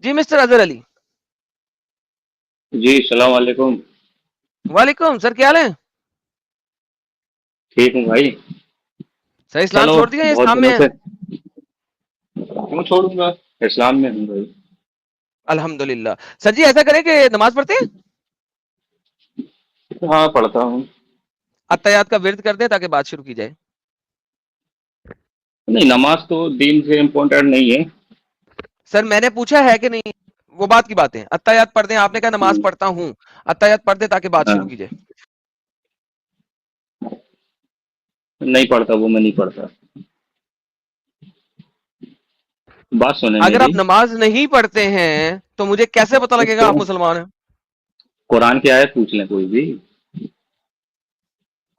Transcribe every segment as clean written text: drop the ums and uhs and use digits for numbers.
جی mister Azhar Ali. جی السلام علیکم. وعلیکم سر، کیا حال ہے؟ ٹھیک ہوں بھائی. سر اسلام چلو چھوڑ دیا یا بہت اسلام میں دنوں ہے؟ سے. کیوں چھوڑوں گا، اسلام میں ہوں بھائی. الحمد للہ. سر جی ایسا کریں کہ نماز پڑھتے ہیں، ہاں پڑھتا ہوں. اتحیات کا ورد کر دیں تاکہ بات شروع کی جائے. نہیں، نماز تو دین سے امپورٹنٹ نہیں ہے. سر میں نے پوچھا ہے کہ نہیں، وہ بات کی بات ہے. اتحیات پڑھ دیں، آپ نے کہا نماز پڑھتا ہوں، اتحیات پڑھ دیں تاکہ بات ہاں، شروع کی جائے. نہیں پڑھتا، وہ میں نہیں پڑھتا. بات سنیں اگر میری. آپ نماز نہیں پڑھتے ہیں تو مجھے کیسے پتا لگے گا تو آپ مسلمان ہیں؟ قرآن کی آیت پوچھ لیں کوئی بھی.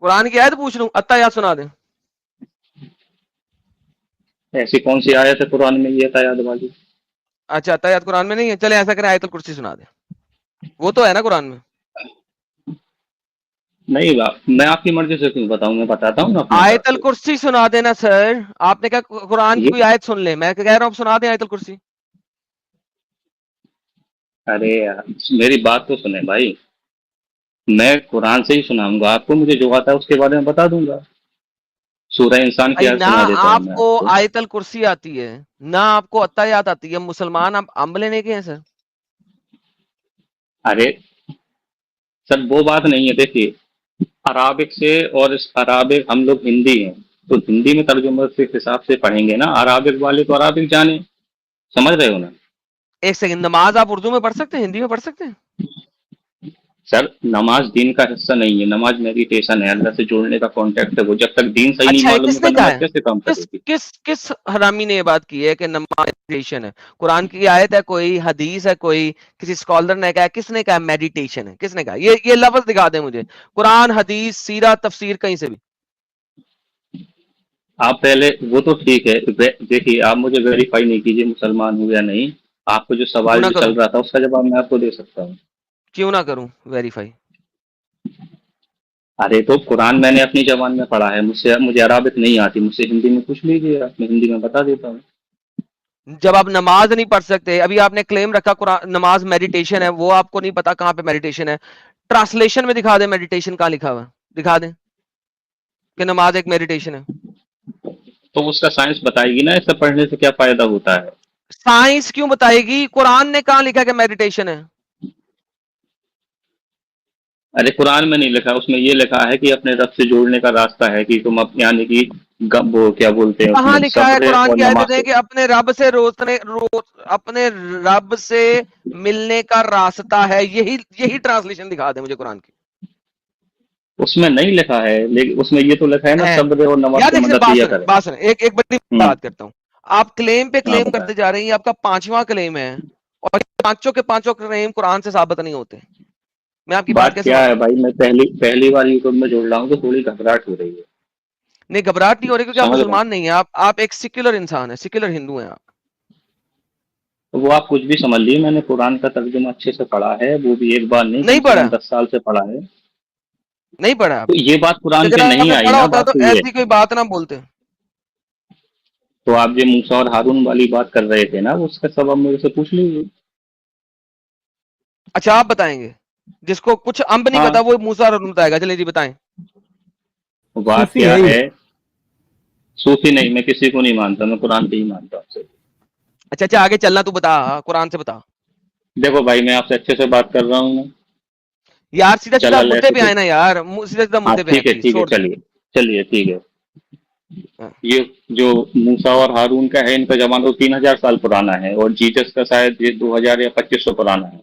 قرآن کی آیت پوچھ لوں، اتحیات سنا دیں. ایسی کون سی آیت ہے قرآن میں یہ تایاد والی؟ اچھا اتحیات قرآن میں نہیں ہے، چلے ایسا کریں آیت الکرسی سنا دیں. وہ تو ہے نا قرآن میں. نہیں میں آپ کی مرضی سے کیوں بتاؤں، میں بتاتا ہوں نا اپنے حساب آیت سے. الکرسی سنا دینا سر. آپ نے کہا قرآن کی یہ کوئی آیت سن لیں، میں کہہ رہا ہوں سنا دیں آیت الکرسی. ارے یار، میری بات تو سنیں بھائی. میں قرآن سے ہی سناؤں گا آپ کو، مجھے جو آتا ہے اس کے بارے میں بتا دوں گا. سورہ انسان کی بھائی آیت نہ سنا دیتا ہوں آپ میں کو آپ کو. آیت الکرسی آتی ہے نہ آپ کو اتحیات آتی ہے. مسلمان آپ امب لینے کے ہیں سر. ارے سر وہ بات نہیں ہے، دیکھیے عرابک سے، اور اس عرابک ہم لوگ ہندی ہیں تو ہندی میں ترجمہ کے حساب سے پڑھیں گے نا. عرابک والے تو عرابک جانے، سمجھ رہے ہو نا. ایک سیکنڈ، نماز آپ اردو میں پڑھ سکتے ہیں، ہندی میں پڑھ سکتے ہیں؟ سر نماز دین کا حصہ نہیں ہے، نماز میڈیٹیشن ہے، اللہ سے جوڑنے کا کانٹیکٹ ہے. وہ جب تک دین صحیح نہیں اچھا یہ معلوم کس ہوگا نے کہا نماز ہے؟ کیسے کام کرے کس گی. کس کس حرامی نے یہ بات کی ہے کہ نماز میڈیٹیشن ہے؟ قرآن کی آیت ہے کوئی، حدیث ہے کوئی، کسی اسکالر نے کہا؟ کس نے کہا میڈیٹیشن ہے؟ کس نے کہا؟ یہ لفظ دکھا دیں مجھے، قرآن، حدیث، سیرت، تفسیر، کہیں سے بھی. آپ پہلے وہ تو ٹھیک ہے، دیکھیے آپ مجھے ویریفائی نہیں کیجیے مسلمان ہوں یا نہیں. آپ کو جو کیوں سوال نہ جو کروں؟ چل رہا تھا اس کا جواب میں آپ کو دے سکتا ہوں. کیوں نہ کروں ویریفائی؟ ارے تو قرآن میں نے اپنی زبان میں پڑھا ہے، مجھے عربک نہیں آتی، مجھ سے ہندی میں پوچھ لیجیے آپ، میں ہندی میں بتا دیتا ہوں. جب آپ نماز نہیں پڑھ سکتے، ابھی آپ نے کلیم رکھا قرآن نماز میڈیٹیشن ہے، وہ آپ کو نہیں پتا کہاں پہ میڈیٹیشن ہے. ٹرانسلیشن میں دکھا دیں میڈیٹیشن کہاں لکھا ہوا ہے، دکھا دیں کہ نماز ایک میڈیٹیشن ہے. تو اس کا سائنس بتائے گی نا اس سے پڑھنے سے کیا فائدہ ہوتا ہے. سائنس کیوں بتائے گی؟ قرآن نے کہاں لکھا کہ میڈیٹیشن ہے؟ ارے قرآن میں نہیں لکھا، اس میں یہ لکھا ہے کہ اپنے رب سے جوڑنے کا راستہ ہے کہ تم یعنی کہ وہ کیا بولتے ہیں اس کہاں میں لکھا ہے صبر قرآن اور کی آیتیں نماز دیں سے. کہ اپنے رب سے اپنے رب سے ملنے کا راستہ ہے؟ یہی ٹرانسلیشن دکھا دیں مجھے قرآن کی. اس میں نہیں لکھا ہے، لیکن اس میں یہ تو لکھا ہے نا صبر اور نماز یار سے دیکھیں، مدد لیا کرے. بات سنیں، ایک بڑی بات کرتا ہوں. آپ کلیم پہ ہاں کلیم بتائیں. کرتے جا رہے ہیں، یہ آپ کا پانچواں کلیم ہے، اور پانچوں کے پانچوں کلیم قرآن سے ثابت نہیں ہوتے. میں آپ کی بات بات کیسے کیا ہے مانوں؟ بھائی، میں پہلی بار یوٹیوب میں جڑ رہا ہوں تو تھوڑی گھبراہٹ ہو رہی ہے. نہیں گھبراہٹ نہیں ہو رہی کیونکہ آپ سمجھ رہے مسلمان ہیں. نہیں ہیں، آپ ایک سیکولر انسان ہیں، سیکولر ہندو ہیں آپ. وہ آپ کچھ بھی سمجھ لیے، میں نے قرآن کا ترجمہ اچھے سے پڑھا ہے، وہ بھی ایک بار نہیں، کم سے کم 10 سال سے پڑھا ہے. نہیں پڑھا آپ تو نے؟ یہ بات قرآن اگر پہ آپ نہیں نے آئی پڑھا نا، ہوتا بات تو یہ ہے. ایسی کوئی بات نہ بولتے. تو آپ جو موسیٰ اور ہارون والی بات کر رہے تھے نا، اس کا سبب میرے سے پوچھ لیجیے. اچھا آپ بتائیں گے؟ جس کو کچھ امب نہیں ہاں پتا وہ موسیٰ اور ہارون بتائے گا. چلیں جی بتائیں. بات صوفی کیا یہ ہے، صوفی نہیں، میں کسی کو نہیں مانتا، میں قرآن پہ ہی مانتا ہوں صرف. اچھا آگے چلنا، تو بتا قرآن سے بتا. دیکھو بھائی میں آپ سے اچھے سے بات کر رہا ہوں. یار سیدھا چل سیدھا اللہ مدے ایسی پہ کوئی. آئے نا یار، سیدھا سیدھا ہاں مدے پہ آئے ٹھیک ہے پلیز، ٹھیک ہے، چھوڑ دیں. چلیے ٹھیک ہے. ہاں. یہ جو موسیٰ اور ہارون کا ہے، ان کا زمانہ 3000 سال پرانا ہے، اور جیسس کا شاید یہ 2000 یا 2500 پرانا ہے،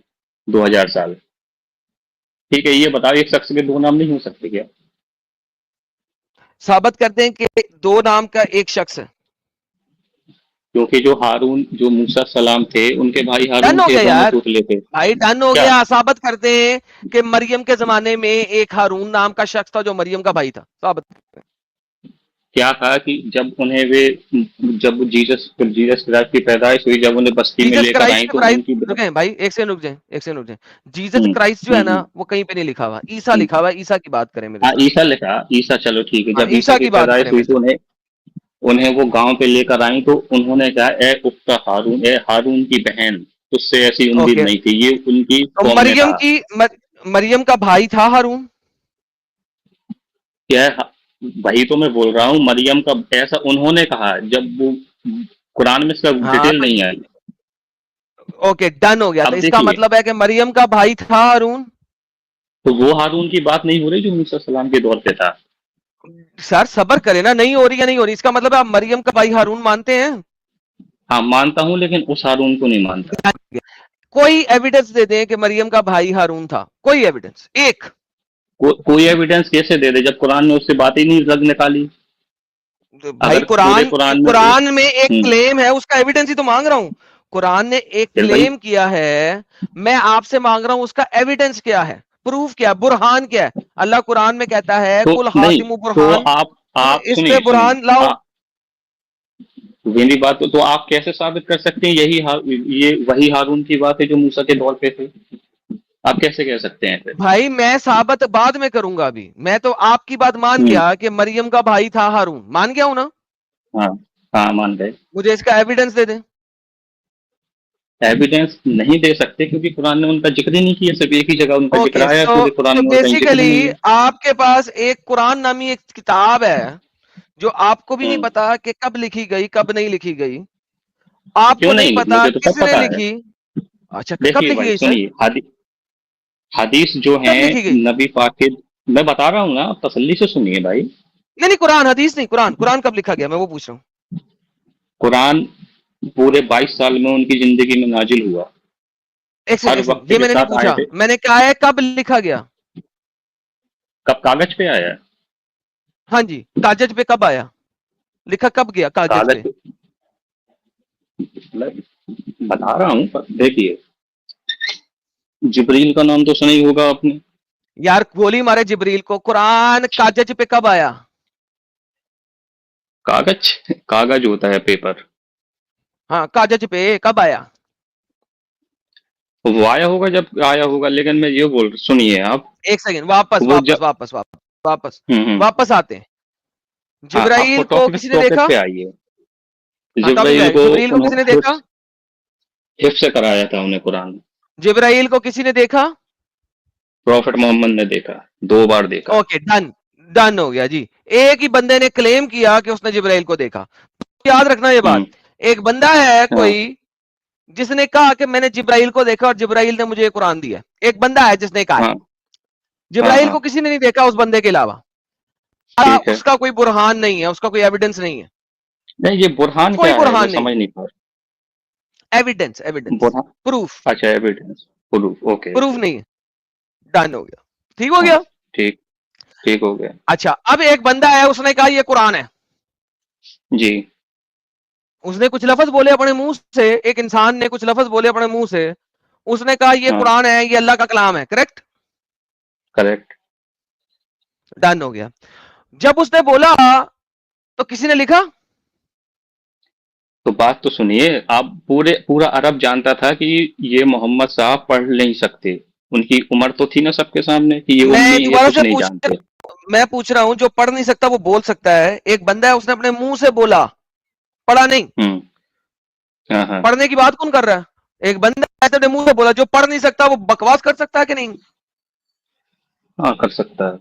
2000 سال. ٹھیک ہے، یہ بتاؤ ایک شخص کے دو نام نہیں ہو سکتے کیا؟ ثابت کر دیں کہ دو نام کا ایک شخص ہے. کیونکہ جو ہارون، جو موسیٰ السلام تھے، ان کے بھائی ڈن ہارون ہو تھے، گیا دونوں یار پتلے تھے. بھائی، ڈن ہو کیا؟ گیا. ثابت کرتے ہیں کہ مریم کے زمانے میں ایک ہارون نام کا شخص تھا جو مریم کا بھائی تھا. ثابت کرتے ہیں. کیا تھا کہ جب جیسس کرائسٹ کی پیدائش ہوئی، جب انہیں بستی میں جیسس لے کر آئیں کرائسٹ تو ان کی رکیں بھائی، ایک سیکنڈ رک جائیں، ایک سیکنڈ رک جائیں. جیسس ہوں، کرائسٹ جو ہے ہوں، نا وہ کہیں پہ نہیں لکھا ہوا، عیسیٰ ہوں. لکھا ہوا ہے. عیسیٰ کی بات کریں میرے ہاں ساتھ. عیسیٰ لکھا، عیسیٰ چلو ٹھیک ہے. ہاں جب عیسیٰ عیسیٰ کی کی بات کریں پیدائش ہوئی میرے تو ساتھ. انہیں وہ گاؤں پہ لے کر آئیں تو انہوں نے کہا اے اخت ہارون، اے ہارون کی بہن. اس سے ایسی امید اوکے، نہیں تھی، یہ ان کی تو قوم نے مریم کہا. کی مریم کا بھائی تھا ہارون؟ کیا ہے؟ وہی تو میں بول رہا ہوں، مریم کا ایسا انہوں نے کہا، جب وہ قرآن میں اس کا ہاں ڈیٹیل تو نہیں آئی. اوکے ڈن ہو گیا، تو اب اس کا دیکھیے، مطلب ہے کہ مریم کا بھائی تھا ہارون. تو وہ ہارون کی بات نہیں ہو رہی جو موسیٰ علیہ السلام کے دور پہ تھا. سر صبر کرے نا، نہیں ہو رہی یا نہیں ہو رہی، اس کا مطلب ہے آپ مریم کا بھائی ہارون مانتے ہیں؟ ہاں مانتا ہوں، لیکن اس ہارون کو نہیں مانتا. کوئی ایویڈنس دے دیں کہ مریم کا بھائی ہارون تھا، کوئی ایویڈنس ایک. کوئی ایویڈنس کیسے دے دے جب قرآن میں اس سے بات ہی نہیں رگ نکالی. بھائی اگر پورے قرآن میں ایک ہوں، کلیم ہے، اس کا ایویڈنس ہی تو مانگ رہا ہوں. قرآن نے ایک پھر بھائی کلیم کیا ہے، میں آپ سے مانگ رہا ہوں اس کا ایویڈنس کیا ہے، پروف کیا ہے، برہان کیا ہے. اللہ قرآن میں کہتا ہے تو کل نہیں، ہاتم تو برہان، آپ اس پہ سنیے برہان لاؤ. میری بات تو آپ کیسے ثابت کر سکتے ہیں یہ وہی ہارون کی بات ہے جو موسیٰ کے دور پہ تھے؟ آپ کیسے کہہ سکتے ہیں پھر؟ بھائی میں ثابت بعد میں کروں گا، ابھی میں تو آپ کی بات مان ہوں، گیا کہ مریم کا بھائی تھا ہارون، مان گیا ہوں نا. ہاں ہاں مان گئے. مجھے اس کا ایویڈنس دے دیں. ایویڈنس نہیں دے سکتے کیونکہ قرآن نے ان کا ذکر ہی نہیں کیا، صرف ایک ہی جگہ ان کا ذکر اوکے آیا ہے، سو پورے قرآن میں اور کہیں ذکر ہی بیسیکلی نہیں ہے. آپ کے پاس ایک قرآن نامی ایک کتاب ہے جو آپ کو بھی نہیں ہوں، پتا کہ کب لکھی گئی کب نہیں لکھی گئی، آپ کو کیوں نہیں نہیں، پتا مجھے تو کس سب نے پتا ہے. لکھی. اچھا کب دیکھیے لکھی بھائی گئی سر؟ سنیے، حدیث جو کب ہیں لکھی گئی؟ نبی پاک کے، میں بتا رہا ہوں نا، آپ تسلی سے سنیے بھائی. نہیں نہیں، قرآن حدیث نہیں، قرآن کب لکھا گیا میں وہ پوچھ رہا ہوں. قرآن پورے 22 سال میں ان کی زندگی میں نازل ہوا، ایک سیکنڈ ہر ایک سیکنڈ، وقت یہ کے میں نے نہیں ساتھ آئے پوچھا، تھے. میں نے کہا ہے کب لکھا گیا. کب کاغذ پہ آیا؟ ہاں جی، کاغذ پہ کب آیا، لکھا کب گیا کاغذ پہ. کاغذ پہ مطلب بتا رہا ہوں، دیکھیے جبریل کا نام تو سنا ہی ہوگا آپ نے. یار گولی مارے جبریل کو، قرآن کاغذ پہ کب آیا؟ کاغذ ہوتا ہے پیپر. ہاں کاغذ پہ کب آیا؟ وہ آیا ہوگا جب آیا ہوگا، لیکن میں یہ بول سنیے آپ. ایک سیکنڈ، واپس وہ واپس جب واپس واپس واپس ہوں واپس آتے ہیں. ہاں آپ کو جبرائیل کو کسی نے دیکھا؟ ٹاپک پہ آئیے. ہاں ٹاپک جبرائیل ہے، کو جبرائیل کو کسی نے دیکھا؟ حفظ سے کرایا تھا انہیں قرآن. جبرائیل کو کسی نے دیکھا؟ پروفٹ محمد نے دیکھا، 2 بار دیکھا. اوکے ڈن، ڈن ہو گیا جی. ایک ہی بندے نے کلیم کیا کہ اس نے جبرائیل کو دیکھا. یاد رکھنا یہ بات، ہوں ایک بندہ ہے ہاں کوئی جس نے کہا کہ میں نے جبرائیل کو دیکھا اور جبرائیل نے مجھے قرآن دیا. ایک بندہ ہے جس نے کہا ہے، ہاں ہاں جبرائیل ہاں کو کسی نے نہیں دیکھا اس بندے کے علاوہ. ٹھیک ہے. اس کا کوئی برہان نہیں ہے، اس کا کوئی ایویڈنس نہیں ہے، نہیں، یہ برہان کوئی کیا ہے، میں برہان نہیں. سمجھ نہیں پا ایویڈنس ایویڈنس، برہان. پروف، اچھا evidence, proof. Okay proof okay. نہیں ہے. ڈن ہو گیا، ٹھیک ہو ہاں گیا. ٹھیک، ٹھیک ہو گیا. اچھا اب ایک بندہ ہے، اس نے کہا یہ قرآن ہے. جی اس نے کچھ لفظ بولے اپنے منہ سے، ایک انسان نے کچھ لفظ بولے اپنے منہ سے، اس نے کہا یہ ہاں قرآن ہے، یہ اللہ کا کلام ہے. کریکٹ؟ کریکٹ. ڈن ہو گیا. جب اس نے بولا تو کسی نے لکھا؟ تو بات تو سنیے آپ، پورا عرب جانتا تھا کہ یہ محمد صاحب پڑھ نہیں سکتے. ان کی عمر تو تھی نا سب کے سامنے کہ یہ میں امی، یہ دوبارہ کچھ سے نہیں جانتے. میں پوچھ رہا ہوں، جو پڑھ نہیں سکتا وہ بول سکتا ہے. ایک بندہ ہے، اس نے اپنے منہ سے بولا، پڑھا نہیں. ہوں ہاں ہاں پڑھنے کی بات کون کر رہا ہے؟ ایک بندہ ہے اپنے منہ سے بولا. جو پڑھ نہیں سکتا وہ بکواس کر سکتا ہے کہ نہیں؟ ہاں کر سکتا ہے.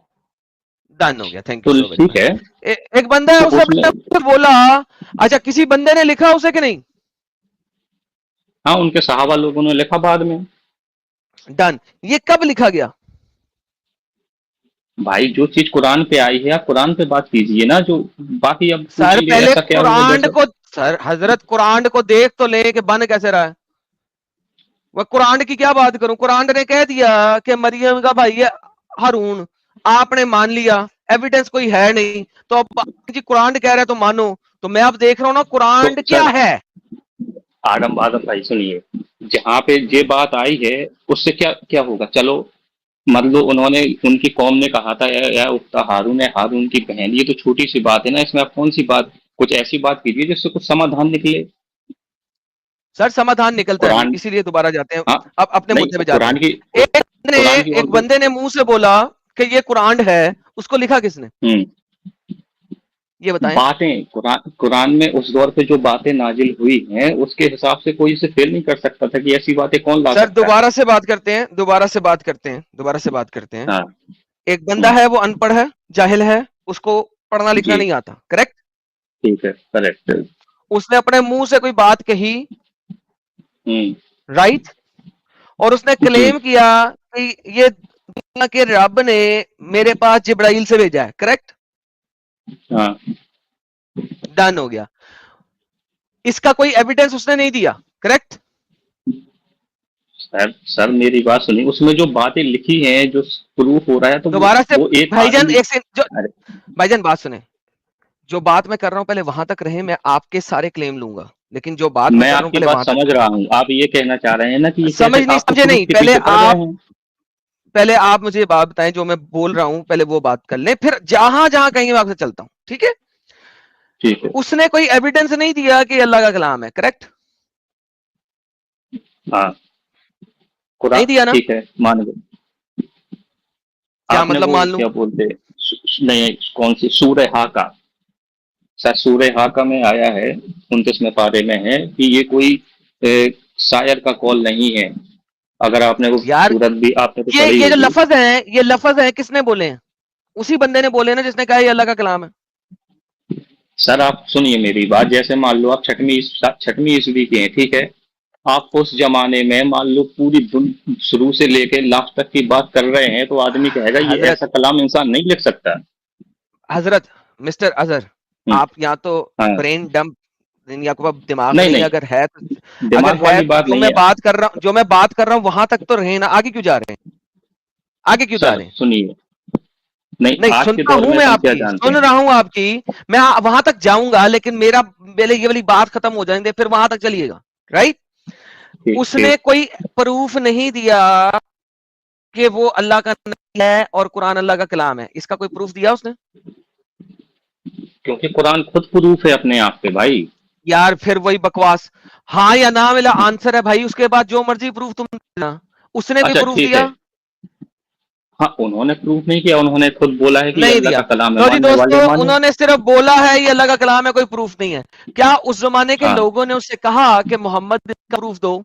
ڈن ہو گیا، تھینک یو تو سو ویری ٹھیک مچ. ہے. ایک بندہ ہے، تو اس نے اس اپنے میں منہ سے بولا. اچھا کسی بندے نے لکھا اسے کہ نہیں؟ ہاں ان کے صحابہ لوگوں نے لکھا بعد میں. ڈن. یہ کب لکھا گیا؟ بھائی جو چیز قرآن پہ آئی ہے آپ قرآن پہ بات کیجئے نا، جو باقی اب سر پوچھیں گے پہلے ایسا کیا ہوا قرآن جیسے. کو، سر حضرت قرآن کو دیکھ تو لے کہ بن کیسے رہا ہے. وہ قرآن کی کیا بات کروں، قرآن نے کہہ دیا کہ مریم کا بھائی ہے ہارون، آپ نے مان لیا، ایویڈنس کوئی ہے نہیں، تو اب جی قرآن کہہ رہا ہے تو مانو. تو میں اب دیکھ رہا ہوں نا تو قرآن کیا سر ہے. آدم بھائی سنیے، جہاں پہ یہ بات آئی ہے اس سے کیا کیا ہوگا. چلو مطلب انہوں نے، ان کی قوم نے کہا تھا یا اختا ہارون ہے، ہارون کی بہن. یہ تو چھوٹی سی بات ہے نا، اس میں آپ کون سی بات، کچھ ایسی بات کیجیے جس سے کچھ سمادھان نکلے. سر سمادھان نکلتا نہیں، قرآن. اسی لیے دوبارہ جاتے ہیں، ہاں اب اپنے مدعے نہیں، پہ جاتے ہیں. قرآن کی، قرآن کی ایک اور بندے نے منہ سے بولا کہ یہ قرآن ہے، اس کو لکھا کس نے؟ ہوں یہ بتائیں. باتیں قرآن میں اس دور پہ جو باتیں نازل ہوئی ہیں اس کے حساب سے کوئی اسے فیل نہیں کر سکتا تھا کہ ایسی باتیں کون لا سر سکتا ہے. دوبارہ سے بات کرتے ہیں، دوبارہ سے بات کرتے ہیں. ہاں ایک بندہ ہے وہ ان پڑھ ہے، جاہل ہے، اس کو پڑھنا لکھنا جی نہیں آتا، کریکٹ. ٹھیک ہے کریکٹ. اس نے اپنے منہ سے کوئی بات کہی، ہوں رائٹ، اور اس نے جی کلیم کیا کہ یہ دنیا کے رب نے میرے پاس جبرائیل سے بھیجا ہے، کریکٹ. ہاں ڈن ہو گیا. اس کا کوئی ایویڈنس اس نے نہیں دیا، کریکٹ. سر میری بات سنی، اس میں جو باتیں لکھی ہیں جو پروف ہو رہا ہے تو دوبارہ سے وہ ایک بھائی جان آدمی. ایک جو ارے بھائی جان بات سنیں، جو بات میں کر رہا ہوں پہلے وہاں تک رہے، میں آپ کے سارے کلیم لوں گا، لیکن جو بات میں میں کر رہا آپ ہوں کی پہلے بات وہاں تک سمجھ رہا ہوں، آپ یہ کہنا چاہ رہے ہیں نا کہ یہ کیسے سمجھ نہیں آپ تو سمجھے پروف نہیں. کے پہلے پیچھے پڑ گئے ہیں. آپ مجھے بات بتائیں جو میں بول رہا ہوں، پہلے وہ بات کر لیں، پھر جہاں جہاں کہیں میں آپ سے چلتا ہوں، ٹھیک ہے. ٹھیک ہے. اس نے کوئی ایویڈنس نہیں دیا کہ اللہ کا کلام ہے، کریکٹ. ہاں نہیں قرآن دیا نا. ٹھیک ہے مان گئے. کیا آپ نے مطلب وہ مان لوں؟ کیا بولتے نہیں کون سی سورہ حاقہ، سر سورہ حاقہ میں آیا ہے 29ویں پارے میں ہے کہ یہ کوئی شاعر کا قول نہیں ہے. اگر آپ نے وہ یار سورت بھی آپ نے تو پڑھی یہ جو ہوگی. لفظ ہیں، یہ لفظ ہیں کس نے بولے ہیں؟ اسی بندے نے بولے نا جس نے کہا یہ اللہ کا کلام ہے. سر آپ سنیے میری بات، جیسے مان لو آپ چھٹویں عیسوی کے ہیں، ٹھیک ہے. آپ اس زمانے میں مان لو پوری شروع سے لے کے لاسٹ تک کی بات کر رہے ہیں تو آدمی کہے گا یہ حضرت ایسا کلام انسان نہیں لکھ سکتا. حضرت مسٹر اظہر، ہوں، آپ یا تو ہاں برین ڈمپ، یا کو دماغ نہیں نہیں، نہیں اگر ہے تو دماغ والی بات جو نہیں میں ہے. بات کر رہا ہوں وہاں تک تو رہے نا، آگے کیوں جا رہے ہیں؟ آگے کیوں جا سر رہے ہیں؟ سنیے، نہیں نہیں آج کے سنتا دور ہوں میں میں ہم آپ کیا کی، جانتے سن ہیں. رہا ہوں آپ کی، میں وہاں تک جاؤں گا، لیکن میرا پہلے یہ والی بات ختم ہو جائیں دے، پھر وہاں تک چلیے گا، رائٹ. ٹھیک اس نے ٹھیک کوئی پروف نہیں دیا کہ وہ اللہ کا نبی ہے اور قرآن اللہ کا کلام ہے. اس کا کوئی پروف دیا اس نے؟ کیونکہ قرآن خود پروف ہے اپنے آپ پہ بھائی. یار پھر وہی بکواس، ہاں یا نہ والا آنسر ہے بھائی، اس کے بعد جو مرضی پروف تم دینا. اس نے کوئی اچھا پروف ٹھیک ہے. دیا؟ ہاں انہوں نے پروف نہیں کیا، انہوں نے خود بولا ہے کہ یہ نہیں اللہ دیا. کا کلام ہے، لو جی ماننے دوستو، والے مانے. انہوں نے صرف بولا ہے یہ اللہ کا کلام ہے، کوئی پروف نہیں ہے. کیا اس زمانے کے ہاں لوگوں نے اس سے کہا کہ محمد کا پروف دو؟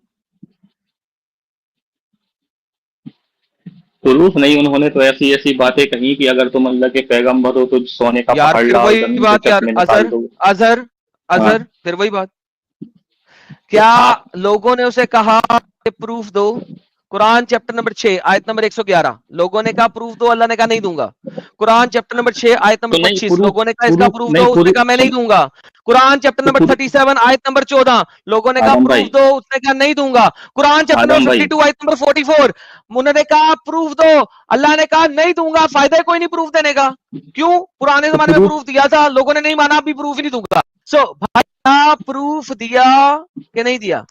پروف نہیں، انہوں نے تو ایسی ایسی باتیں کہی کہ اگر تم اللہ کے پیغمبر ہو تو سونے کا یار پہاڑ پھر لاؤ، وہی زمین کے بات یار، چشمے اظہر نکال دو. اظہر ہاں اظہر پھر وہی بات. تو کیا آپ لوگوں نے اسے کہا کہ پروف دو؟ قرآن چیپٹر نمبر 6 آیت نمبر 111، لوگوں نے کہا پروف دو، اللہ نے کہا نہیں دوں گا. قرآن چیپٹر نمبر 6 آیت نمبر تو نہیں 25، پروف، لوگوں نے کہا اس کا پروف دو، نہیں اس نے کہا پروف میں نہیں دوں گا. قرآن چیپٹر تو نمبر 37 آیت نمبر 14، لوگوں نے کہا آدم بھائی، پروف دو، اس نے کہا نہیں دوں گا. قرآن چیپٹر آدم نمبر بھائی 52 آیت نمبر 44، انہوں نے کہا پروف دو، اللہ نے کہا نہیں دوں گا. فائدہ کوئی نہیں پروف دینے کا. کیوں؟ پرانے تو زمانے میں پروف پروف دیا تھا، لوگوں نے نہیں مانا، ابھی پروف ہی نہیں دوں گا. سو بھائی پروف دیا کہ نہیں دیا؟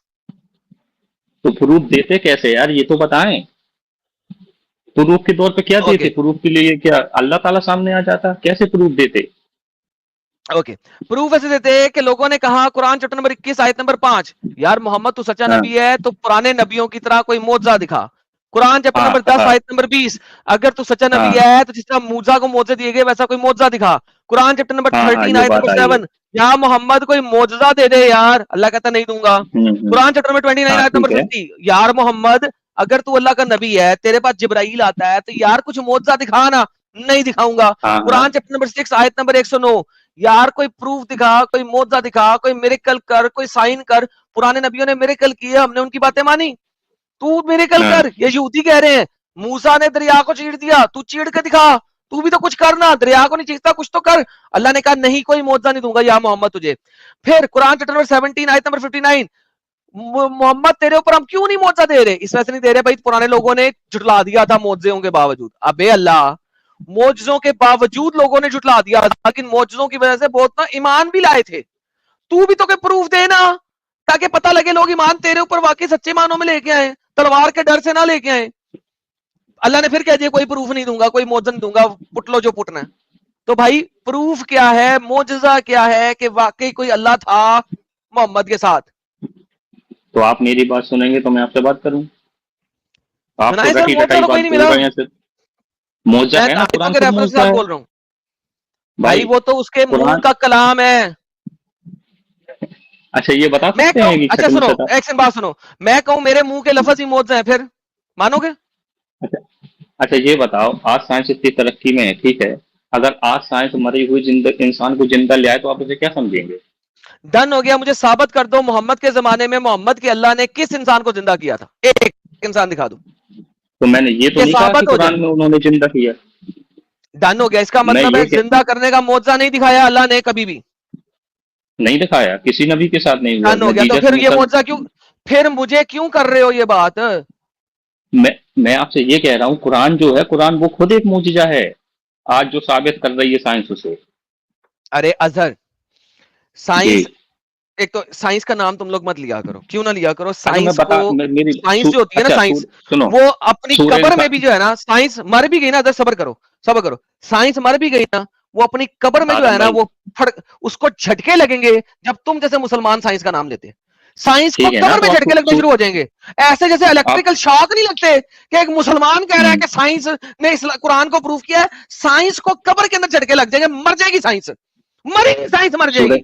تو پروف دیتے کیسے یار یہ تو بتائیں. پروف کے طور پہ کیا اوکے دیتے؟ پروف کے لیے کیا اللہ تعالیٰ سامنے آ جاتا؟ کیسے پروف دیتے؟ اوکے، پروف ایسے دیتے کہ لوگوں نے کہا قرآن چیپٹر نمبر 21 آیت نمبر 5، یار محمد تو سچا ہاں نبی ہے تو پرانے نبیوں کی طرح کوئی معجزہ دکھا. قرآن چیپٹر ہاں نمبر 10 ہاں آیت نمبر 20، اگر تو سچا ہاں نبی ہے تو جس طرح موسیٰ کو معجزے دیے گئے ویسا کوئی معجزہ دکھا. قرآن چیپٹر نمبر ہاں ہاں 13 یہ آیت بات نمبر آئی ہے. 7، یا محمد کوئی معجزہ دے دے یار. اللہ کہتا نہیں دوں گا. ہوں قرآن چیپٹر نمبر 29 ہاں آیت نمبر ٹھیک ہے. 50، یار محمد اگر تو اللہ کا نبی ہے، تیرے پاس جبرائیل آتا ہے، تو یار کچھ معجزہ دکھا نا. نہیں دکھاؤں گا. ہاں ہاں قرآن چیپٹر نمبر 6 آیت نمبر 109، یار کوئی پروف دکھا، کوئی معجزہ دکھا، کوئی میریکل کر، کوئی سائن کر. پرانے نبیوں نے میریکل کیے، ہم نے ان کی باتیں مانی. تو میریکل ہاں کر. یہ یہودی کہہ رہے ہیں موسیٰ نے دریا کو چیڑ دیا، تو چیڑ کے دکھا. تو بھی تو کچھ کرنا، دریا کو نہیں چیڑتا، کچھ تو کر. اللہ نے کہا نہیں، کوئی معجزہ نہیں دوں گا یا محمد تجھے. پھر قرآن چیپٹر نمبر 17 آیت نمبر 59، محمد تیرے اوپر ہم کیوں نہیں معجزہ دے رہے؟ اس وجہ سے نہیں دے رہے بھائی پرانے لوگوں نے جھٹلا دیا تھا معجزوں کے باوجود. ابے اللہ، معجزوں کے باوجود لوگوں نے جھٹلا دیا، لیکن معجزوں کی وجہ سے بہت نا ایمان بھی لائے تھے. تو بھی تو کوئی پروف دینا تاکہ پتہ لگے لوگ ایمان تیرے اوپر واقعی سچے معنوں میں لے کے آئے، تلوار کے ڈر سے نہ لے کے آئے. اللہ نے پھر کہہ دیا کوئی پروف نہیں دوں گا، کوئی معجزہ نہیں دوں گا، پٹ لو جو پٹنا ہے. تو بھائی پروف کیا ہے، معجزہ کیا ہے کہ واقعی کوئی اللہ تھا محمد کے ساتھ؟ تو آپ میری بات سنیں گے تو میں آپ سے بات کروں. آپ تو سنائے سر، رٹی معجزہ رٹائی تو کوئی بات نہیں بول ملا. رہے ہیں صرف. موجہ میں ہے نا آیتوں قرآن کے خود ریفرنس کے موجہ ساتھ ہے. بول رہا ہوں. بھائی وہ تو اس کے منہ قرآن کا کلام ہے. اچھا یہ بتا میں سکتے کہوں ہیں کہ اچھا چھٹویں سنو شتاب ایک سیکنڈ بات سنو, میں کہوں میرے منہ کے لفظ ہی موت ہیں, پھر مانو گے؟ اچھا اچھا یہ بتاؤ, آج سائنس اتنی ترقی میں ہے, ٹھیک ہے, اگر آج سائنس مری ہوئی انسان کو زندہ لے آئے تو آپ اسے کیا سمجھیں گے؟ ڈن ہو گیا, مجھے ثابت کر دو محمد کے زمانے میں محمد کے اللہ نے کس انسان کو زندہ کیا تھا, ایک انسان دکھا دو تو میں نے یہ تو کہ نہیں کہا کہ ثابت ہو جائے. قرآن میں انہوں نے زندہ کیا. ڈن ہو گیا, اس کا میں مطلب ہے یہ کہ زندہ کرنے کا معجزہ نہیں دکھایا اللہ نے کبھی بھی. نہیں دکھایا, کسی نبی کے ساتھ نہیں ہوا. ڈن ہو گیا, تو نتیجہ پھر یہ مسل معجزہ کیوں, پھر مجھے کیوں کر رہے ہو یہ بات؟ میں آپ سے یہ کہہ رہا ہوں, قرآن جو ہے, قرآن وہ خود ایک معجزہ ہے, آج جو ثابت کر رہی ہے سائنس اسے. ارے اظہر, جی سائنس, ایک تو سائنس کا نام تم لوگ مت لیا کرو, کیوں نہ لیا کرو اچھا میں سائنس کو. بتا میری سائنس جو ہوتی ہے نا, اچھا سائنس سنو, وہ اپنی سورہ قبر میں انسان بھی جو ہے نا, سائنس مر بھی گئی نا, ادھر صبر کرو, صبر کرو, سائنس مر بھی گئی نا, وہ اپنی قبر میں جو ہے آدم نا بھائی, وہ اس کو جھٹکے لگیں گے جب تم جیسے مسلمان سائنس کا نام لیتے ہیں. سائنس کو ٹھیک ہے نا, قبر میں تو آپ جھٹکے لگنے شروع ہو جائیں گے, ایسے جیسے آپ الیکٹریکل شاک نہیں لگتے کہ ایک مسلمان کہہ رہا ہے کہ سائنس نے قرآن کو پروف کیا ہے, سائنس کو قبر کے اندر جھٹکے لگ جائیں گے, مر جائے گی سائنس, مری نہیں سائنس, مر جائے سورہ گی.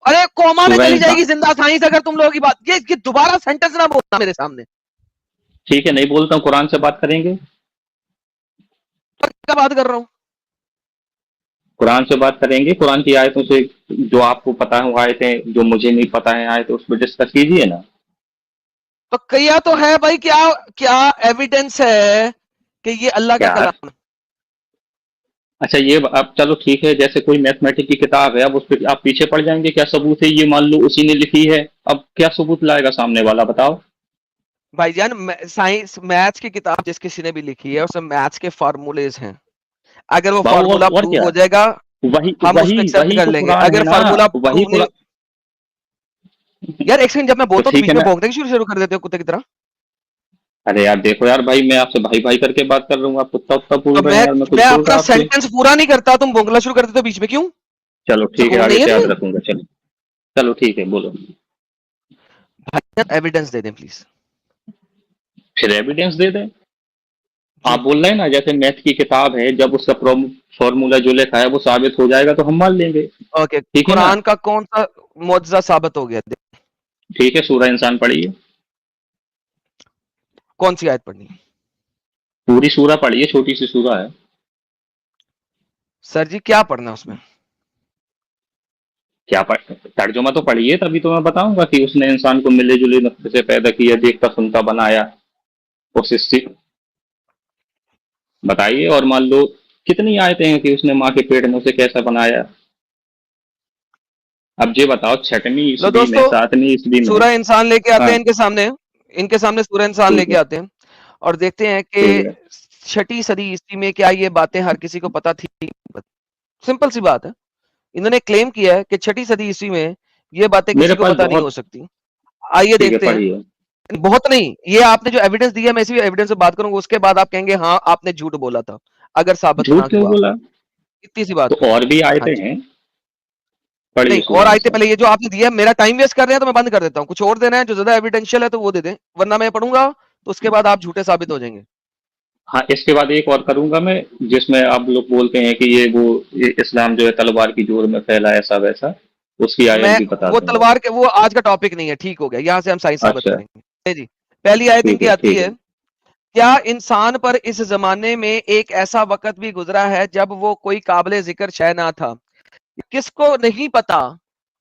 ارے کوما میں سورہ چلی جائے گی انسان, زندہ سائنس اگر تم لوگوں کی بات, یہ دوبارہ سینٹنس نہ بولنا میرے سامنے. ٹھیک ہے, نہیں بولتا ہوں, قرآن سے بات کریں گے, کیا بات کر رہا ہوں؟ قرآن سے بات کریں گے, قرآن کی آیتوں سے, جو آپ کو پتا ہے وہ آیتیں, جو مجھے نہیں پتا ہے آیتیں, اس پہ ڈسکس کیجیے نا. تو کیا تو ہے بھائی, کیا کیا ایویڈنس ہے کہ یہ اللہ کا کیا ہے؟ کلام ہے؟ اچھا یہ اب چلو ٹھیک ہے, جیسے کوئی میتھمیٹک کی کتاب ہے, اب اس پہ آپ پیچھے پڑ جائیں گے, کیا ثبوت ہے, یہ مان لو اسی نے لکھی ہے, اب کیا ثبوت لائے گا سامنے والا, بتاؤ. بھائی جان سائنس میتھس کی کتاب جس کسی نے بھی لکھی ہے, اس میں میتھس کے فارمولیز ہیں, اگر وہ فارمولا اور پروو کیا, ہو جائے گا وہی ہم اس کو وہی ایکسپٹ وہی کر تو لیں گے, قرآن ہے اگر نا, فارمولا وہی پروو نہیں. قرآن. یار ایک سیکنڈ, جب میں تو بولتا ہوں تو ٹھیک بیچ ہے میں نا, بھونکنے شروع کر دیتے ہو کتے کی طرح. ارے یار دیکھو یار بھائی, میں آپ سے بھائی بھائی کر کے بات کر رہا ہوں, آپ کتا اتنا تو بول رہے ہیں یار, میں کچھ میں بول رہا اپنا آپ سے. سینٹینس پورا نہیں کرتا, تم بونگلا شروع کر دیتے ہو بیچ میں, کیوں؟ چلو ٹھیک ہے, سکون آگے نہیں ہے سے یاد تمہیں؟ رکھوں گا, چلو چلو ٹھیک ہے, بولو. ایویڈنس دے دیں پلیز. پھر ایویڈینس دے دیں. جی آپ بول رہے ہیں نا, جیسے میتھ کی کتاب ہے, جب اس کا فارمولا جو لکھا ہے وہ ثابت ہو جائے گا تو ہم مان لیں گے, اوکے, ٹھیک ہے نا. قرآن کا کون سا معجزہ ثابت ہو گیا؟ ٹھیک ہے, سورہ انسان پڑھیے, کون سی آیت پڑھنی ہے؟ پوری سورہ پڑھیے, چھوٹی سی سورہ ہے. سر جی کیا پڑھنا ہے اس میں؟ کیا ترجمہ تو پڑھیے, تبھی تو میں بتاؤں گا کہ اس نے انسان کو ملے جلے نقطے سے پیدا کیا, دیکھتا سنتا بنایا, اس سے بتائیے. اور مان لو کتنی آیتیں ہیں کہ اس نے ماں کے پیٹ میں سے کیسا بنایا. اب یہ بتاؤ, چھٹویں لو عیسوی دوستو, میں, ساتویں عیسوی میں. سورہ انسان لے کے آتے ہاں ہیں ان کے سامنے سورہ انسان لے ٹھیک ہے, کے آتے ہیں اور دیکھتے ہیں کہ ٹھیک ہے. 6 صدی عیسوی میں کیا یہ باتیں ہر کسی کو پتا تھی؟ سمپل سی بات ہے, انہوں نے کلیم کیا ہے کہ 6 صدی عیسوی میں یہ باتیں میرے کسی کو پاس پتا نہیں بہت, ہو سکتی. آئیے ٹھیک ہے دیکھتے ہیں. پڑھیے. بہت نہیں, یہ آپ نے جو ایویڈنس دیا میں اسی ایویڈنس سے بات کروں گا, اس کے بعد آپ کہیں گے ہاں آپ نے جھوٹ بولا تھا, اگر ثابت نہ جھوٹ کیوں ہوا. بولا؟ اتنی سی بات تو کروں اور گا. بھی ہاں آیتیں جی, ہیں, پڑھیے نہیں اور سورہ آیتیں انسان. پہلے, یہ جو آپ نے دیا میرا ٹائم ویسٹ کر رہے ہیں تو میں بند کر دیتا ہوں, کچھ اور دینا ہے جو زیادہ ایویڈینشیل ہے تو وہ دے دیں, ورنہ میں پڑھوں گا تو اس کے بعد آپ جھوٹے ثابت ہو جائیں گے. ہاں, اس کے بعد ایک اور کروں گا میں, جس میں آپ لوگ بولتے ہیں کہ یہ اسلام جو ہے تلوار کی جوڑ میں پھیلا, ایسا ویسا, اس کی آیت میں بھی بتا وہ دوں گا. تلوار کے, وہ آج کا ٹاپک نہیں ہے, ٹھیک ہو گیا, یہاں سے ہم سائنس ثابت اچھا کریں گے. جی, پہلی آیت ان ٹھیک کی ہے, آتی ٹھیک ہے, ہے. کیا انسان پر اس زمانے میں ایک ایسا وقت بھی گزرا ہے جب وہ کوئی قابل ذکر شے نہ تھا؟ کس کو نہیں پتا,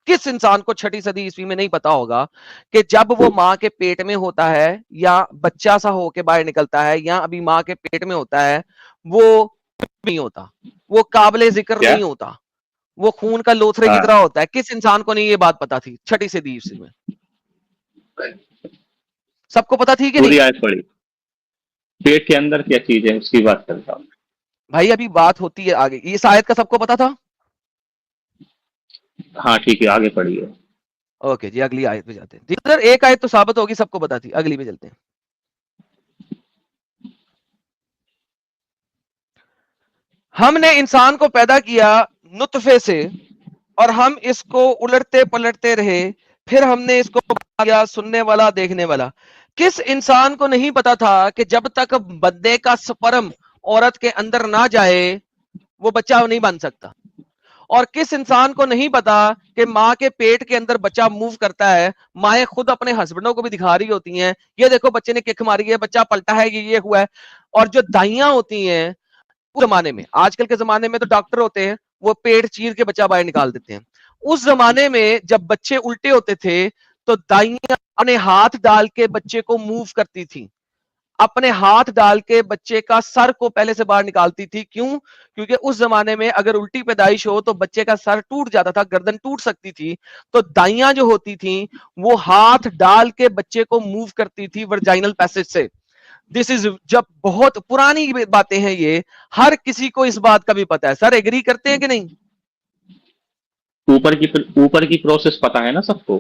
کس انسان کو 6 صدی عیسوی میں نہیں پتا ہوگا کہ جب وہ ماں کے پیٹ میں ہوتا ہے یا بچہ سا ہو کے باہر نکلتا ہے یا ابھی ماں کے پیٹ میں ہوتا ہے, وہ نہیں ہوتا, وہ قابل ذکر کیا؟ نہیں ہوتا, وہ خون کا لوتھڑے کی ہاں, طرح ہوتا ہے. کس انسان کو نہیں یہ بات پتا تھی 6 صدی عیسوی میں؟ سب کو پتا تھی کہ نہیں؟ پوری آیت پڑھی. پیٹ کے اندر کیا چیز ہے اس کی بات کرتا ہوں. بھائی ابھی بات ہوتی ہے آگے, اس آیت کا سب کو پتا تھا؟ ہاں ٹھیک ہے, آگے پڑھیے. اوکے جی, اگلی آیت پہ جاتے ہیں. ادھر ایک آیت تو ثابت ہوگی, سب کو پتا تھی, اگلی پہ چلتے ہیں. ہم نے انسان کو پیدا کیا نطفے سے اور ہم اس کو الٹتے پلٹتے رہے, پھر ہم نے اس کو بنایا سننے والا دیکھنے والا. کس انسان کو نہیں پتا تھا کہ جب تک بندے کا سپرم عورت کے اندر نہ جائے وہ بچہ نہیں بن سکتا. اور کس انسان کو نہیں پتا کہ ماں کے پیٹ کے اندر بچہ موو کرتا ہے. مائیں خود اپنے ہسبینڈوں کو بھی دکھا رہی ہوتی ہیں, یہ دیکھو بچے نے کک ماری ہے, بچہ پلٹا ہے, یہ ہوا ہے. اور جو دائیاں ہوتی ہیں اس زمانے میں, آج کل کے زمانے میں تو ڈاکٹر ہوتے ہیں, وہ پیٹ چیر کے بچہ باہر نکال دیتے ہیں. اس زمانے میں جب بچے الٹے ہوتے تھے تو دائیاں اپنے ہاتھ ڈال کے بچے کو موو کرتی تھی, اپنے ہاتھ ڈال کے بچے کا سر کو پہلے سے باہر نکالتی تھی. کیوں؟ کیونکہ اس زمانے میں اگر الٹی پیدائش ہو تو بچے کا سر ٹوٹ جاتا تھا, گردن ٹوٹ سکتی تھی. تو دائیاں جو ہوتی تھیں وہ ہاتھ ڈال کے بچے کو موو کرتی تھی ورجائنل پیسج سے. دس از, جب بہت پرانی باتیں ہیں یہ, ہر کسی کو اس بات کا بھی پتا ہے. سر ایگری کرتے ہیں کہ نہیں؟ اوپر کی پروسیس پتا ہے نا سب کو,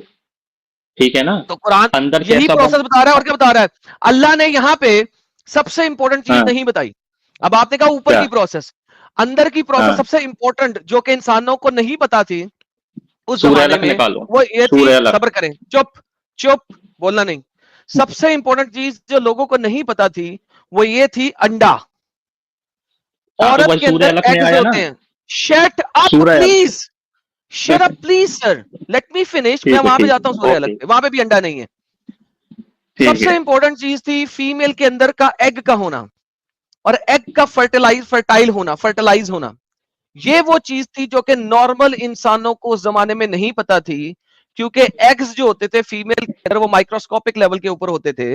ٹھیک ہے نا. تو قرآن اندر یہی کیسا پروسیس بتا رہا ہے, اور کیا بتا رہا ہے اللہ نے یہاں پہ سب سے امپورٹنٹ چیز ہاں نہیں بتائی. اب آپ نے کہا اوپر کیا کی پروسیس, اندر کی ہاں پروسیس سب سے امپورٹنٹ جو کہ انسانوں کو نہیں پتا تھی اس سورہ زمانے الق میں, نکالو, وہ یہ تھی, سورہ الق. صبر کریں, چپ چپ, بولنا نہیں. سب سے امپورٹنٹ چیز جو لوگوں کو نہیں پتا تھی وہ یہ تھی انڈا. ہاں تو عورت وہی کے سورہ اندر الق میں ایگز آیا نا, ہوتے ہیں. شٹ اپ سورہ الق. Please, shut up please sir, let me finish. میں وہاں پہ ٹھیک جاتا ہے ہوں سورہ اوکے الگ پہ, وہاں پہ بھی انڈا نہیں ہے. سب ٹھیک سے ہے. امپورٹنٹ چیز تھی فیمیل کے اندر کا ایگ کا ہونا, اور ایگ کا فرٹائل ہونا, فرٹیلائز ہونا. یہ وہ چیز تھی جو کہ نارمل انسانوں کو اس زمانے میں نہیں پتا تھی, کیونکہ ایگز جو ہوتے تھے فیمیل کے اندر وہ مائکروسکوپک لیول کے اوپر ہوتے تھے,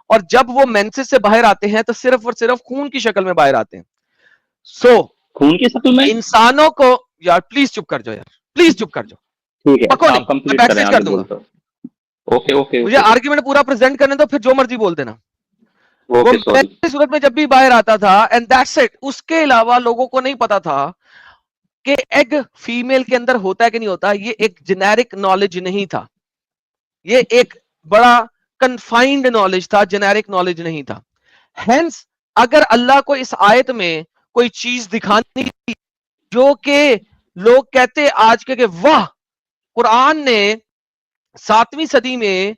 اور جب وہ مینسس سے باہر آتے ہیں تو صرف اور صرف خون کی شکل میں باہر آتے ہیں. سو خون کی شکل میں. انسانوں کو, یار پلیز چپ کر جاؤ, یار پلیز چپ کر جاؤ, ٹھیک ہے بکو نہیں, آپ میں کمپلیٹ بیک کریں, سٹیج آگے کر دوں گا. بولتا ہوں. اوکے اوکے مجھے اوکے آرگیومنٹ پورا پریزنٹ کرنے دو, پھر جو مرضی بول دینا. وہ اوکے سوری. صورت میں جب بھی باہر آتا تھا, اینڈ دیٹس اٹ. اس کے علاوہ لوگوں کو نہیں پتا تھا کہ ایگ فیمیل کے اندر ہوتا ہے کہ نہیں ہوتا. یہ ایک جنیرک نالج نہیں تھا, یہ ایک بڑا کنفائنڈ نالج تھا, جنیرک نالج نہیں تھا. ہینس اگر اللہ کو اس آیت میں کوئی چیز دکھانی تھی جو کہ لوگ کہتے آج کے کہ واہ, قرآن نے 7ویں صدی میں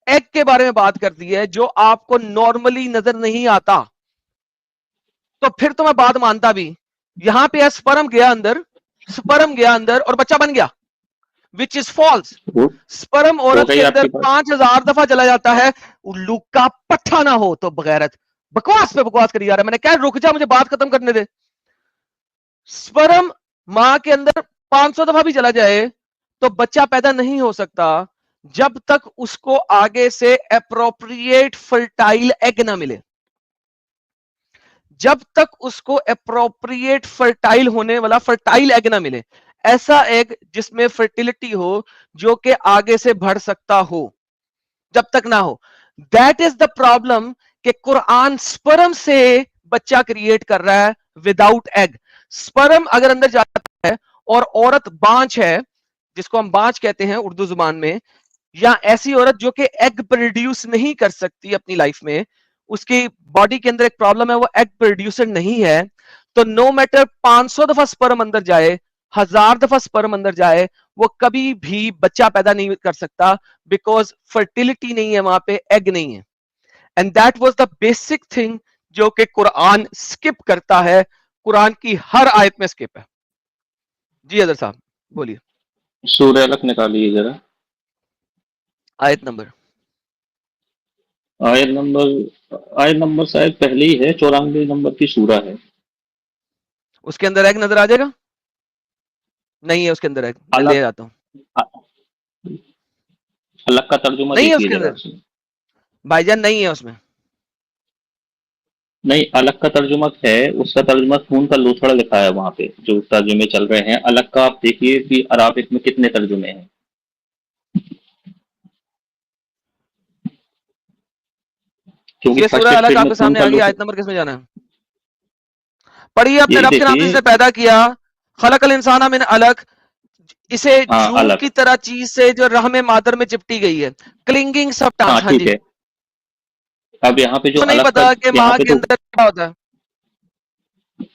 ایگ کے بارے میں بات کر دی ہے جو آپ کو نارملی نظر نہیں آتا, تو پھر تو میں بات مانتا بھی. یہاں پہ سپرم گیا اندر, سپرم گیا اندر اور بچہ بن گیا, وچ از فالس. سپرم ہو عورت گئی کے آپ اندر کی بات. 5000 دفعہ چلا جاتا ہے, الو کا پٹھا نہ ہو تو بغیرت بکواس پہ بکواس کری جا رہا ہے. میں نے کہا رک جا, مجھے بات ختم کرنے دے. سپرم ماں کے اندر 500 دفعہ بھی چلا جائے تو بچہ پیدا نہیں ہو سکتا جب تک اس کو آگے سے اپروپریٹ فرٹائل ایگ نہ ملے. جب تک اس کو اپروپریٹ فرٹائل ہونے والا فرٹائل ایگ نہ ملے, ایسا ایگ جس میں فرٹیلٹی ہو, جو کہ آگے سے بڑھ سکتا ہو, جب تک نہ ہو. دیٹ از دا پرابلم کہ قرآن سپرم سے بچہ کریٹ کر رہا ہے وداؤٹ ایگ. سپرم اگر اندر جاتا ہے اور عورت بانچ ہے, جس کو ہم بانچ کہتے ہیں اردو زبان میں, یا ایسی عورت جو کہ ایگ پروڈیوس نہیں کر سکتی اپنی لائف میں, اس کی باڈی کے اندر ایک پرابلم ہے, وہ ایگ پروڈیوسر نہیں ہے, تو نو میٹر 500 دفعہ سپرم اندر جائے, 1000 دفعہ سپرم اندر جائے, وہ کبھی بھی بچہ پیدا نہیں کر سکتا, بیکاز فرٹیلٹی نہیں ہے وہاں پہ, ایگ نہیں ہے. And that was the basic thing جو کہ قرآن سکپ کرتا ہے, قرآن کی ہر آیت میں سکپ ہے. جی حضرت صاحب بولیے. سورہ الق نکالیے ذرا. آیت نمبر آیت نمبر آیت نمبر شاید پہلے ہی ہے, 94 نمبر کی سورہ ہے. اس کے اندر ایگ نظر آ جائے گا؟ نہیں ہے اس کے اندر ایگ, میں لے الق آتا ہوں. الق کا ترجمہ نہیں ہے اس دیکھیے کے ذرا اندر اس میں. بھائی جان, نہیں ہے اس میں. نہیں, الگ کا ترجمہ ہے, اس کا ترجمہ خون کا لوتھڑا لکھا ہے وہاں پہ جو ترجمے چل رہے ہیں. الگ کا آپ دیکھیے کہ عربک میں کتنے ترجمے ہیں. کیونکہ یہ سورہ فرسٹ الگ اسٹیج آپ میں کے خون سامنے کا آ گئی, لوتھڑا. آیت نمبر کس میں جانا ہے؟ پڑھیے. اپنے یہی رب کے نام سے دیکھیے. جس نے پیدا کیا, خلق الانسان من الگ, اسے ہاں جوٹ الگ. کی طرح چیز سے جو رحم مادر میں چپٹی گئی ہے, کلنگنگ ہاں سبٹانس. ہاں ٹھیک جی, ہے. اب یہاں پہ جو تو نہیں الگ کا, پتا کہ یہاں ماں پہ کے جو اندر کیا ہوتا ہے.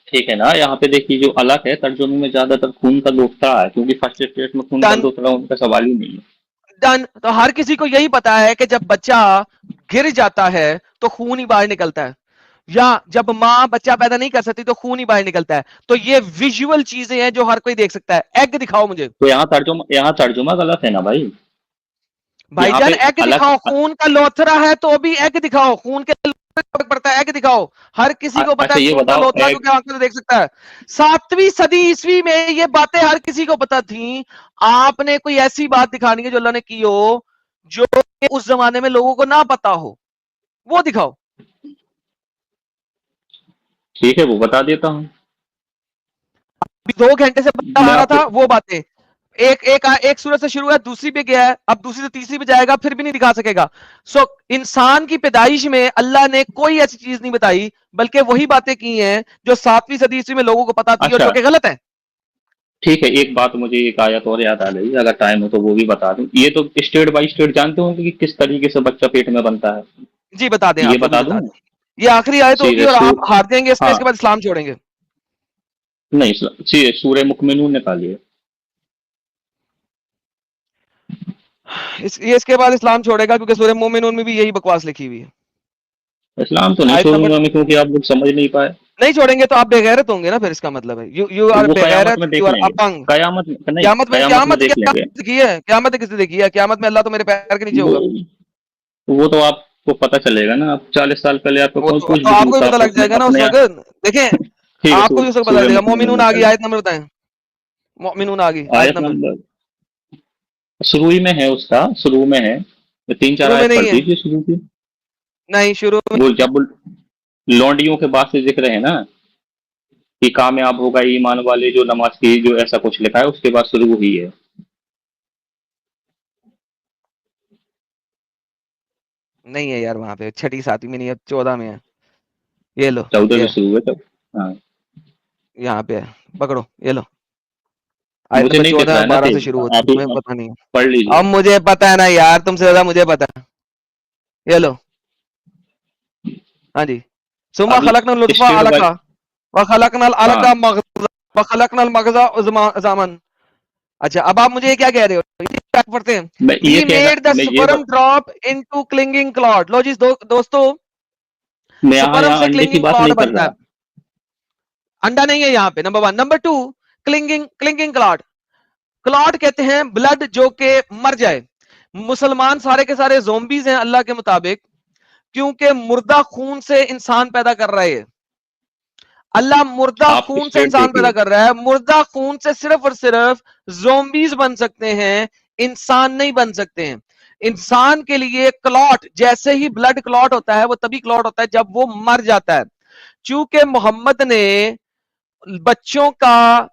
ٹھیک ہے نا, یہاں پہ دیکھیے جو الگ ہے ترجمے میں زیادہ تر خون کا لوتھڑا ہے, کیونکہ فرسٹ اسٹیج میں خون کا ڈن لوتھڑا ان کا سوال ہی نہیں ہے. ڈن. تو ہر کسی کو یہی پتا ہے کہ جب بچہ گر جاتا ہے تو خون ہی باہر نکلتا ہے. یا جب ماں بچہ پیدا نہیں کر سکتی تو خون ہی باہر نکلتا ہے. تو یہ ویژول چیزیں ہیں جو ہر کوئی دیکھ سکتا ہے. ایگ دکھاؤ مجھے تو یہاں ترجمہ غلط ہے نا بھائی. بھائی یہاں جان, پہ ایگ الگ. دکھاؤ. خون کا لوتھرا ہے تو بھی ایگ دکھاؤ. خون کے پڑتا ہے, ایگ دکھاؤ. ہر کسی کو پتا اچھا ہے یہ خون کا بتاؤ لوتھرا کو کیا آنکھوں سے دیکھ سکتا ہے. 7ویں صدی عیسوی میں یہ باتیں ہر کسی کو پتا تھیں. آپ نے کوئی ایسی بات دکھانی ہے جو اللہ نے کی ہو جو اس زمانے میں لوگوں کو نہ پتا ہو, وہ دکھاؤ. ٹھیک ہے وہ بتا دیتا ہوں. 2 گھنٹے سے بتا میں آ رہا آپ کو تھا وہ باتیں. ایک سورت سے شروع ہے, دوسری پہ گیا ہے, اب دوسری سے تیسری پہ جائے گا, پھر بھی نہیں دکھا سکے گا. سو انسان کی پیدائش میں اللہ نے کوئی ایسی چیز نہیں بتائی, بلکہ وہی باتیں کی ہیں جو 7ویں صدی عیسوی میں لوگوں کو پتا تھی اور اچھا جو کہ غلط ہے. ٹھیک ہے, ایک بات مجھے ایک آیت اور یاد آ گئی, اگر ٹائم ہو تو وہ بھی بتا دوں. یہ تو اسٹیٹ بائی اسٹیٹ جانتے ہوں کہ کس طریقے سے بچہ پیٹ میں بنتا ہے. جی بتا دیں, یہ آپ وہ بھی بتا بتا دوں. دیں. یہ آخری آیت ٹھیک ہوگی ہے اور آپ ہار دیں گے اس میں, ہاں اس کے بعد اسلام چھوڑیں گے. نہیں ٹھیک ہے, سورہ مؤمنون نکالیے. اس کے بعد اسلام چھوڑے گا کیونکہ سورہ مومنون میں بھی یہی بکواس لکھی ہوئی ہے. اسلام تو نہیں آیت چھوڑوں نمبر گا میں, کیونکہ آپ لوگ سمجھ نہیں پائے. نہیں چھوڑیں گے تو آپ بے غیرت ہوں گے نا, پھر اس کا مطلب ہے یو آر وہ بے قیامت غیرت, میں یو دیکھ آر لیں گے. اپنگ. قیامت نہیں, قیامت دیکھ لیں گے. دیکھی ہے, قیامت کس نے دیکھی ہے؟ قیامت میں اللہ تو میرے پیر کے نیچے وہ ہوگا. وہ تو آپ کو پتہ چلے گا نا. آپ 40 سال پہلے آپ کو وہ کون تو کچھ بھی آپ کو بھی پوچھتا, پتا آپ لگ اپنے جائے گا نا اس اپنے وقت. دیکھیں ٹھیک ہے آپ کو بھی اس وقت پتا سورہ لگ جائے گا. مؤمنون مومنون آ گئی, نکالیے. آیت نمبر بتائیں. مومنون آ گئی, آیت آیت نمبر. نمبر شروع ہی میں ہے, اس کا شروع میں ہے. 3-4 شروع میں آیت پڑھ نہیں ہے, دیجیے شروع کی. نہیں شروع میں. وہ جب لونڈیوں کے بعد سے ذکر ہے نا کہ کامیاب ہوگا ایمان والے جو نماز کی, جو ایسا کچھ لکھا ہے, اس کے بعد شروع ہوئی ہے. نہیں ہے یار, وہاں پہ 6 7 میں نہیں ہے, 14 میں ہے. یہ لو, 14 یہ سے شروع ہے تب. ہاں یہاں پہ ہے, پکڑو یہ لو. آیت مجھے نمبر نہیں دکھ 14 رہا اور ہے نا 12 سے تیز, شروع ہوتی ہے, آپ ہی تمہیں آپ پتہ نہیں ہے. پڑھ لیجیے. اب مجھے پتا ہے نا یار, تم سے زیادہ مجھے پتا ہے. یہ لو, ہاں جی. ثم اب خلقنا النطفہ اسٹیٹ بائی. علقہ وخلقنا ہاں العلقہ مضغہ وخلقنا المغزى عظاما. اچھا اب آپ مجھے یہ کیا کہہ رہے ہو, پڑھتے ہیں. میں یہ وی کہنا میڈ دا میں یہ sperm drop into clinging clot. لو جی دوستو, میں سپرم یہاں سے انڈے کی کلنگنگ بات کلاڈ نہیں کر بنتا رہا. ہے. انڈا نہیں ہے یہاں پہ, number 1. Number 2, clinging Claude. Claude کہتے ہیں بلڈ جو کہ مر جائے. مسلمان سارے کے سارے زومبیز ہیں اللہ کے مطابق, کیونکہ مردہ خون سے انسان پیدا کر رہے ہیں. اللہ مردہ آپ خون سے اسٹیٹ انسان دیکھیے. پیدا کر رہا ہے. مردہ خون سے صرف اور صرف زومبیز بن سکتے ہیں, انسان نہیں بن سکتے ہیں. انسان کے لیے کلاٹ, جیسے ہی بلڈ کلاٹ ہوتا ہے, وہ تبھی کلاٹ ہوتا ہے جب وہ مر جاتا ہے. چونکہ محمد نے بچوں کا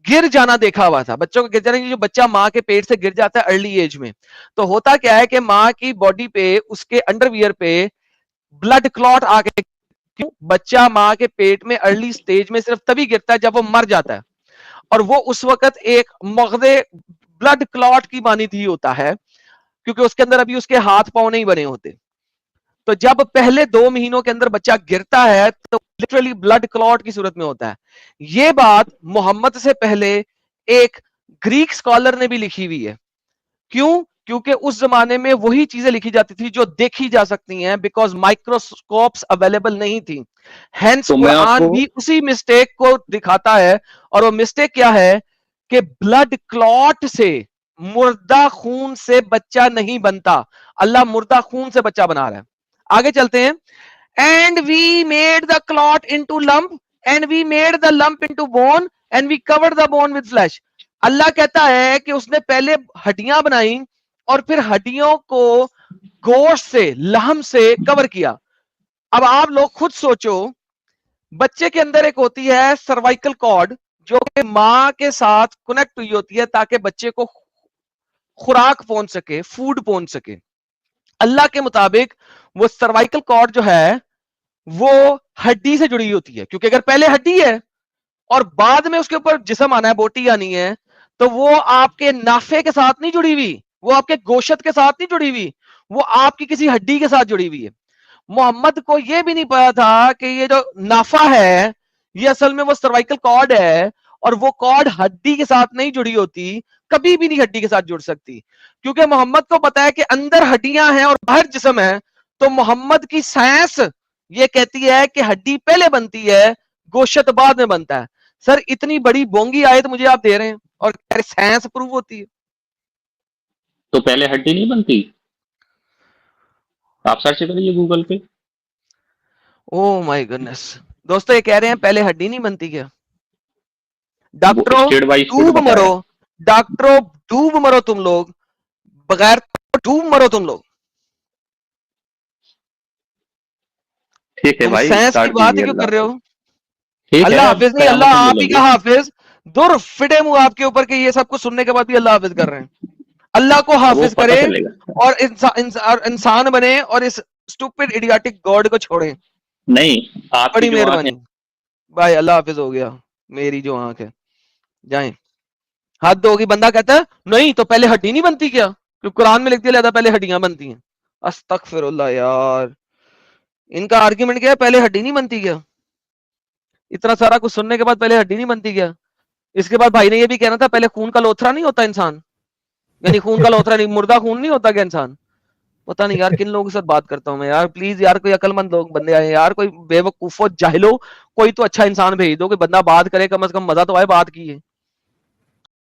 گر جانا دیکھا ہوا تھا, بچوں کا گر جانا, جو بچہ ماں کے پیٹ سے گر جاتا ہے ارلی ایج میں, تو ہوتا کیا ہے کہ ماں کی باڈی پہ, اس کے انڈر ویئر پہ بلڈ کلاٹ آ کے, کیوں بچہ ماں کے پیٹ میں ارلی سٹیج میں صرف تبھی گرتا ہے جب وہ مر جاتا ہے, اور وہ اس وقت ایک مغزے بلڈ کلاٹ کی مانی تھی ہوتا ہے, کیونکہ اس کے اندر ابھی اس کے ہاتھ پاؤں نہیں بنے ہوتے. تو جب پہلے 2 مہینوں کے اندر بچہ گرتا ہے تو لٹرلی بلڈ کلاٹ کی صورت میں ہوتا ہے. یہ بات محمد سے پہلے ایک گریک اسکالر نے بھی لکھی ہوئی ہے. کیوں؟ کیونکہ اس زمانے میں وہی چیزیں لکھی جاتی تھی جو دیکھی جا سکتی ہیں, بیکاز مائکروسکوپس اویلیبل نہیں تھی. ہینس تو میں آپ قرآن کو بھی اسی مسٹیک کو دکھاتا ہے, اور وہ مسٹیک کیا ہے کہ بلڈ کلاٹ سے, مردہ خون سے بچہ نہیں بنتا. اللہ مردہ خون سے بچہ بنا رہا ہے. آگے چلتے ہیں. And we made the clot into lump and we made the lump into bone and we covered the bone with flesh. Allah کہتا ہے کہ اس نے پہلے ہڈیاں بنائی اور پھر ہڈیوں کو گوشت سے, لحم سے کور کیا. اب آپ لوگ خود سوچو, بچے کے اندر ایک ہوتی ہے سروائکل کارڈ جو کہ ماں کے ساتھ کنیکٹ ہوئی ہوتی ہے تاکہ بچے کو خوراک پہنچ سکے, فوڈ پہنچ سکے. اللہ کے مطابق وہ سروائکل کارڈ جو ہے وہ ہڈی سے جڑی ہوتی ہے, کیونکہ اگر پہلے ہڈی ہے اور بعد میں اس کے اوپر جسم آنا ہے, بوٹی آنی ہے, تو وہ آپ کے نافے کے ساتھ نہیں جڑی ہوئی, وہ آپ کے گوشت کے ساتھ نہیں جڑی ہوئی, وہ آپ کی کسی ہڈی کے ساتھ جڑی ہوئی ہے. محمد کو یہ بھی نہیں پتا تھا کہ یہ جو نافا ہے یہ اصل میں وہ سروائکل کارڈ ہے, اور وہ کارڈ ہڈی کے ساتھ نہیں جڑی ہوتی, کبھی بھی نہیں ہڈی کے ساتھ جڑ سکتی, کیونکہ محمد کو پتا ہے کہ اندر ہڈیاں ہیں اور باہر جسم ہے. تو محمد کی سائنس یہ کہتی ہے کہ ہڈی پہلے بنتی ہے گوشت بعد میں بنتا ہے. سر اتنی بڑی بونگی آیت مجھے آپ دے رہے ہیں اور سائنس پروو ہوتی ہے. تو پہلے ہڈی نہیں بنتی؟ آپ سرچ کریے گوگل پہ. او مائی گڈنس. دوستو یہ کہہ رہے ہیں پہلے ہڈی نہیں بنتی کیا؟ وہ ڈاکٹروں اسٹیٹ بائی اسٹیٹ ڈوب بتایا. مرو، ڈاکٹروں ڈوب مرو تم لوگ، بغیر ڈوب مرو تم لوگ. ٹھیک ہے تم بھائی، سائنس کی اسٹارٹ بات ہی کیجیے. کیوں اللہ کر رہے ہو؟ حافظ. ٹھیک ہے، اللہ اب حافظ نہیں، قیامت اللہ میں آپ ہی ملیں کا گے. حافظ. دور فٹے منہ آپ کے اوپر کہ یہ سب کچھ سننے کے بعد بھی اللہ حافظ کر رہے ہیں. اللہ کو وہ حافظ پتہ کرے چلے گا. اور انسان بنے اور اس اسٹوپڈ ایڈیاٹک گاڈ کو چھوڑیں. نہیں، آپ کی بڑی جو آنکھیں. مہربانی بھائی، اللہ حافظ ہو گیا. میری جو آنکھ ہے جائیں. حد ہوگی. بندہ کہتا ہے نہیں تو پہلے ہڈی نہیں بنتی کیا؟ کیونکہ قرآن میں لکھ دیا جاتا پہلے ہڈیاں بنتی ہیں. استغفر اللہ یار. ان کا آرگیومنٹ کیا ہے؟ پہلے ہڈی نہیں بنتی کیا؟ اتنا سارا کچھ سننے کے بعد پہلے ہڈی نہیں بنتی کیا؟ اس کے بعد بھائی نے یہ بھی کہنا تھا پہلے خون کا لوتھرا نہیں ہوتا انسان، یعنی خون کا لوتھرا نہیں، مردہ خون نہیں ہوتا کیا انسان؟ پتا نہیں یار کن لوگوں کے ساتھ بات کرتا ہوں میں یار. پلیز یار کوئی عقل مند لوگ بندے آئے یار، کوئی بے وقوف جاہلو کوئی تو اچھا انسان بھیج دو کہ بندہ بات کرے، کم از کم مزہ تو آئے بات کی ہے.